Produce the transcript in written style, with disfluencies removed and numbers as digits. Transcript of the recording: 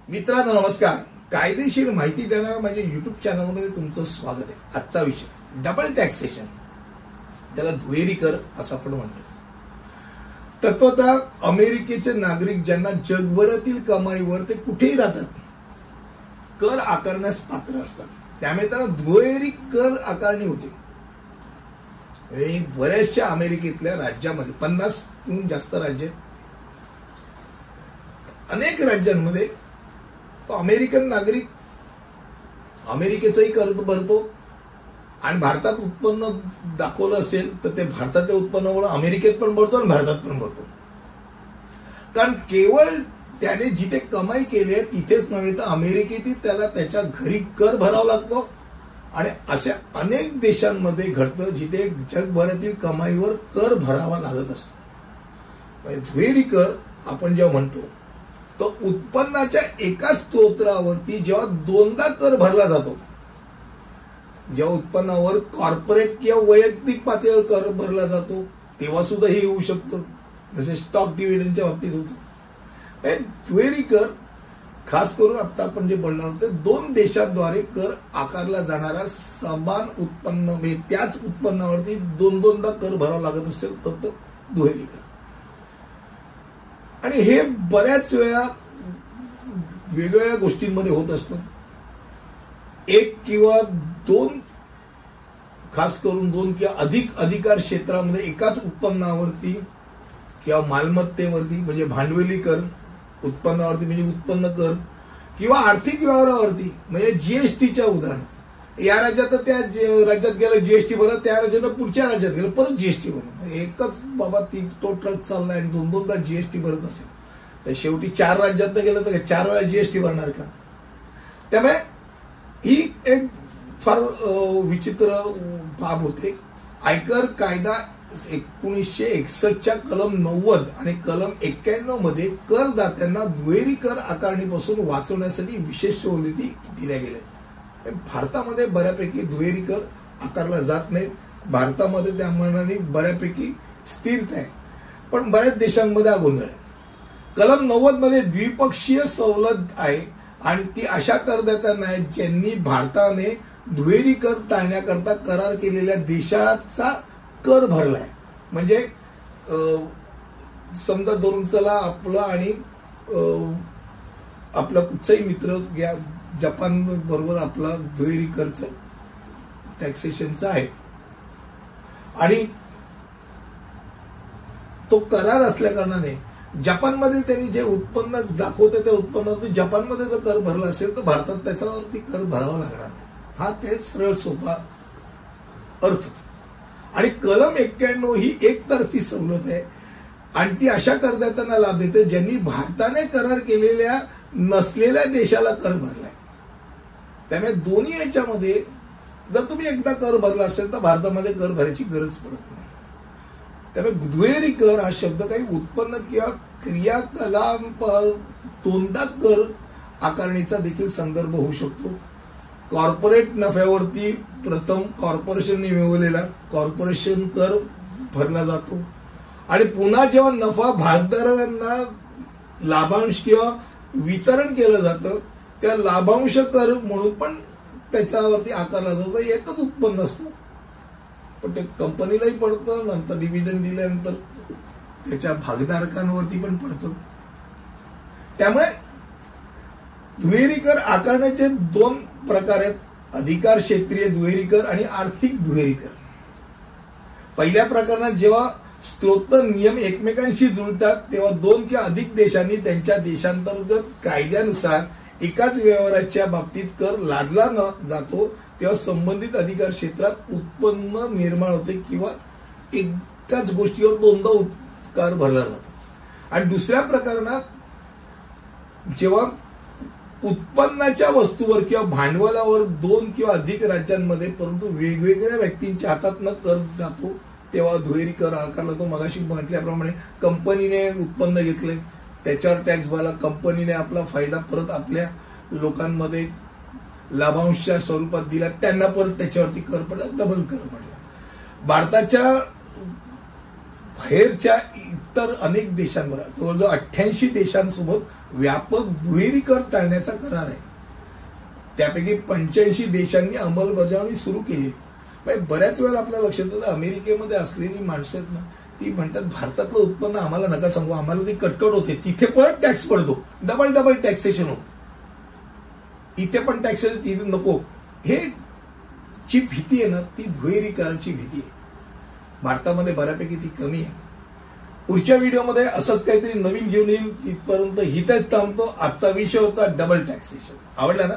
मित्रांनो नमस्कार. कायदेशीर माहिती देणाऱ्या माझ्या युट्यूब चॅनलमध्ये तुमचं स्वागत आहे. आजचा विषय डबल टॅक्सेशन, त्याला दुहेरी कर असं आपण म्हणतो. तत्वतः अमेरिकेचे नागरिक ज्यांना जगभरातील कमाईवर ते कुठेही राहतात कर आकारण्यास पात्र असतात, त्यामुळे त्यांना दुहेरी कर आकारणी होते. बऱ्याचशा अमेरिकेतल्या राज्यामध्ये 50हून जास्त राज्य आहेत. अनेक राज्यांमध्ये तो अमेरिकन नागरिक अमेरिकेचंही कर भरतो आणि भारतात उत्पन्न दाखवलं असेल तर ते भारताच्या उत्पन्नामुळे अमेरिकेत पण भरतो आणि भारतात पण भरतो. कारण केवळ त्याने जिथे कमाई केली आहे तिथेच नव्हे तर अमेरिकेतही त्याला त्याच्या घरी कर भरावा लागतो. आणि अशा अनेक देशांमध्ये घडतं जिथे जगभरातील कमाईवर कर भरावा लागत असतो. दुहेरी कर आपण जेव्हा म्हणतो तो उत्पन्नाच्या एका स्त्रोतावरती जेव्हा दोनदा कर भरला जातो, जेव्हा उत्पन्नावर कॉर्पोरेट किंवा वैयक्तिक पातळीवर कर भरला जातो तेव्हा सुद्धा हे येऊ शकतं, जसे स्टॉक डिव्हिडंडच्या बाबतीत होतं. दुहेरी कर खास करून आता आपण जे बोलणार होतो दोन देशांद्वारे कर आकारला जाणारा समान उत्पन्न म्हणजे त्याच उत्पन्नावरती दोनदा कर भरावा लागत असेल तर तो दुहेरी कर. आणि हे बऱ्याच वेळा वेगवेगळ्या गोष्टींमध्ये होत असतं. एक किंवा दोन, खास करून दोन किंवा अधिक अधिकार क्षेत्रामध्ये एकाच उत्पन्नावरती किंवा मालमत्तेवरती म्हणजे भांडवली कर, उत्पन्नावरती म्हणजे उत्पन्न कर किंवा आर्थिक व्यवहारावरती म्हणजे जीएसटीच्या उदाहरण, या राज्यात त्या राज्यात गेलं जीएसटी भरत, त्या राज्यात पुढच्या राज्यात गेलं परत जीएसटी भरत. एकच बाबा तो ट्रक चाललाय आणि दोनदा जीएसटी भरत असेल तर शेवटी 4 राज्यात गेलं तर 4 वेळा जीएसटी भरणार का? त्यामुळे ही एक फार विचित्र बाब होते. आयकर कायदा 1961च्या कलम 90 आणि कलम 91 मध्ये करदात्यांना दुहेरी कर आकारणीपासून वाचवण्यासाठी विशेष सवलती दिल्या गेल्या. भारतामध्ये बऱ्यापैकी दुहेरी कर आकारला जात नाही. भारतामध्ये त्या मनाने बऱ्यापैकी स्थिरता आहे, पण बऱ्याच देशांमध्ये हा गोंधळ आहे. कलम 90 मध्ये द्विपक्षीय सवलत आहे आणि ती अशा करदात्यांना आहे ज्यांनी भारताने दुहेरी कर टाळण्याकरता करार केलेल्या देशाचा कर भरलाय. म्हणजे समजा धरून चला आपलं आणि आपला कुठचाही मित्र या जपान बरोबर आपला दुहेरी खर्च टॅक्सेशनचा आहे आणि तो करार असल्या कारणाने जपानमध्ये त्यांनी जे उत्पन्न दाखवते त्या उत्पन्नावरती जपानमध्ये जर कर भरला असेल तर भारतात त्याच्यावरती कर भरावा लागणार नाही. हा ते सरळ सोपा अर्थ. आणि कलम 91 ही एकतर्फी सवलत आहे आणि ती अशा करदात्यांना लाभ देते ज्यांनी भारताने करार केलेल्या नसलेल्या देशाला कर भरलाय. त्यामुळे दोन्ही याच्यामध्ये जर तुम्ही एकदा कर भरला असेल तर भारतामध्ये कर भरायची गरज पडत नाही. त्यामुळे दुहेरी कर हा शब्द काही उत्पन्न किंवा क्रियाकलाप दोनदा कर आकारणीचा देखील संदर्भ होऊ शकतो. कॉर्पोरेट नफ्यावरती प्रथम कॉर्पोरेशनने मिळवलेला कॉर्पोरेशन कर भरला जातो आणि पुन्हा जेव्हा नफा भागधारकांना लाभांश किंवा वितरण केलं जातं त्या लाभांश कर म्हणून पण त्याच्यावरती आकारला जातो. एकच उत्पन्न असतं पण ते कंपनीलाही पडतं, नंतर डिव्हिडंड दिल्यानंतर त्याच्या भागधारकांवरती पण पडतं. त्यामुळे दुहेरी कर आकारण्याचे 2 प्रकार आहेत, अधिकार क्षेत्रीय दुहेरी कर आणि आर्थिक दुहेरी कर. पहिल्या प्रकरणात जेव्हा स्त्रोत नियम एकमेकांशी जुळतात तेव्हा 2 किंवा अधिक देशांनी त्यांच्या देशांतर्गत कायद्यानुसार एकाच व्यवहाराच्या बाबतीत कर लादला जातो तेव्हा संबंधित अधिकार क्षेत्रात उत्पन्न निर्माण होते किंवा एकाच गोष्टीवर दोनदा कर भरला जातो. आणि दुसऱ्या प्रकरणात जेव्हा उत्पन्नाच्या वस्तूवर किंवा भांडवलावर 2 किंवा अधिक राज्यांमध्ये परंतु वेगवेगळ्या व्यक्तींच्या हातातनं कर जातो तेव्हा दुहेरी कर आकारला जातो. मगाशी म्हटल्याप्रमाणे कंपनीने उत्पन्न घेतले त्याच्यावर टॅक्स भरला, कंपनीने आपला फायदा परत आपल्या लोकांमध्ये लाभांशच्या स्वरूपात दिला, त्यांना परत त्याच्यावरती कर पडला, डबल कर पडला. भारताच्या बाहेरच्या इतर अनेक देशांवर जवळजवळ 88 देशांसोबत व्यापक दुहेरी कर टाळण्याचा करार आहे. त्यापैकी 85 देशांनी अंमलबजावणी सुरू केली. बऱ्याच वेळा आपल्या लक्षात येतं अमेरिकेमध्ये असलेली माणसं आहेत ना, ती म्हणतात भारतातलं उत्पन्न आम्हाला नका सांगू, आम्हाला ती कटकट होते, तिथे पण टॅक्स पडतो, डबल टॅक्सेशन होतं, इथे पण टॅक्सेशन तिथे नको. हे जी भीती आहे ना, ती दुहेरी कराची भीती आहे. भारतामध्ये बऱ्यापैकी ती कमी आहे. पुढच्या व्हिडिओमध्ये असंच काहीतरी नवीन घेऊन येईल. तिथपर्यंत हिथेच थांबतो. आजचा विषय होता डबल टॅक्सेशन. आवडला ना?